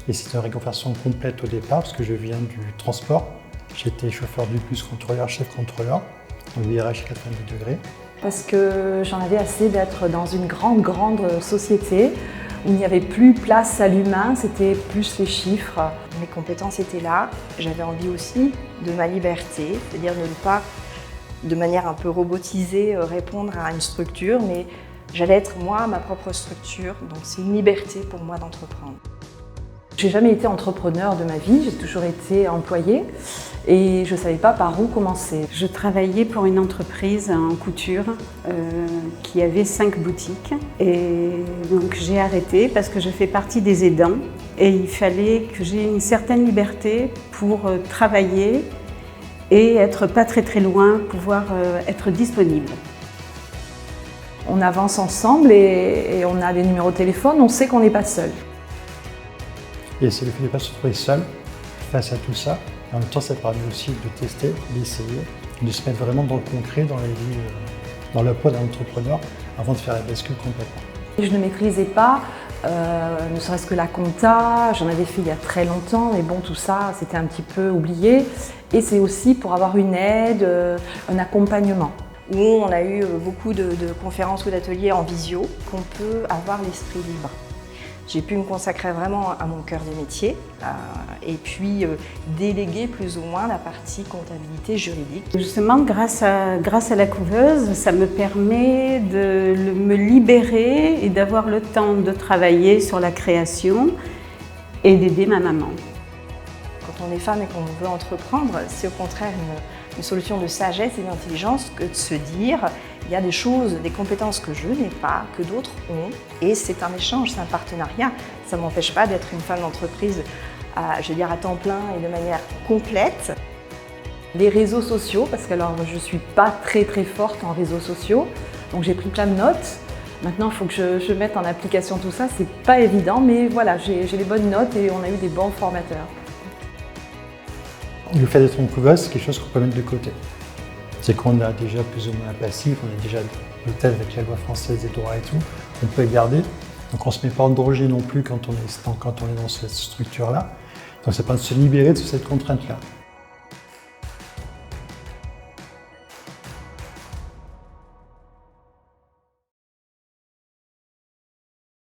Et c'est une reconversion complète au départ parce que je viens du transport. J'étais chauffeur du bus, contrôleur, chef contrôleur, au virage 90 degrés. Parce que j'en avais assez d'être dans une grande société où il n'y avait plus place à l'humain, c'était plus les chiffres. Mes compétences étaient là, j'avais envie aussi de ma liberté, c'est-à-dire de ne pas, de manière un peu robotisée, répondre à une structure, mais j'allais être moi, ma propre structure, donc c'est une liberté pour moi d'entreprendre. J'ai jamais été entrepreneur de ma vie, j'ai toujours été employée et je ne savais pas par où commencer. Je travaillais pour une entreprise en couture qui avait 5 boutiques et donc j'ai arrêté parce que je fais partie des aidants et il fallait que j'ai une certaine liberté pour travailler et être pas très loin, pouvoir être disponible. On avance ensemble et on a des numéros de téléphone, on sait qu'on n'est pas seul. Et c'est le fait de ne pas se retrouver seul face à tout ça. En même temps, ça permet aussi de tester, d'essayer, de se mettre vraiment dans le concret, dans la vie, dans le poids d'un entrepreneur, avant de faire la bascule complètement. Je ne maîtrisais pas, ne serait-ce que la compta, j'en avais fait il y a très longtemps, mais bon, tout ça, c'était un petit peu oublié. Et c'est aussi pour avoir une aide, un accompagnement. Où on a eu beaucoup de conférences ou d'ateliers en visio, qu'on peut avoir l'esprit libre. J'ai pu me consacrer vraiment à mon cœur de métier et puis déléguer plus ou moins la partie comptabilité juridique. Justement, grâce à la couveuse, ça me permet de me libérer et d'avoir le temps de travailler sur la création et d'aider ma maman. Quand on est femme et qu'on veut entreprendre, c'est au contraire une solution de sagesse et d'intelligence que de se dire il y a des choses, des compétences que je n'ai pas, que d'autres ont, et c'est un échange, c'est un partenariat. Ça ne m'empêche pas d'être une femme d'entreprise, je veux dire, à temps plein et de manière complète. Les réseaux sociaux, parce que alors je ne suis pas très forte en réseaux sociaux, donc j'ai pris plein de notes. Maintenant, il faut que je mette en application tout ça, c'est pas évident, mais voilà, j'ai les bonnes notes et on a eu des bons formateurs. Le fait d'être une couveuse, c'est quelque chose qu'on peut mettre de côté. C'est qu'on a déjà plus ou moins un passif, on a déjà le tel avec la loi française des droits et tout, on peut garder. Donc on ne se met pas en danger non plus quand on est dans cette structure-là. Donc c'est pas de se libérer de cette contrainte-là.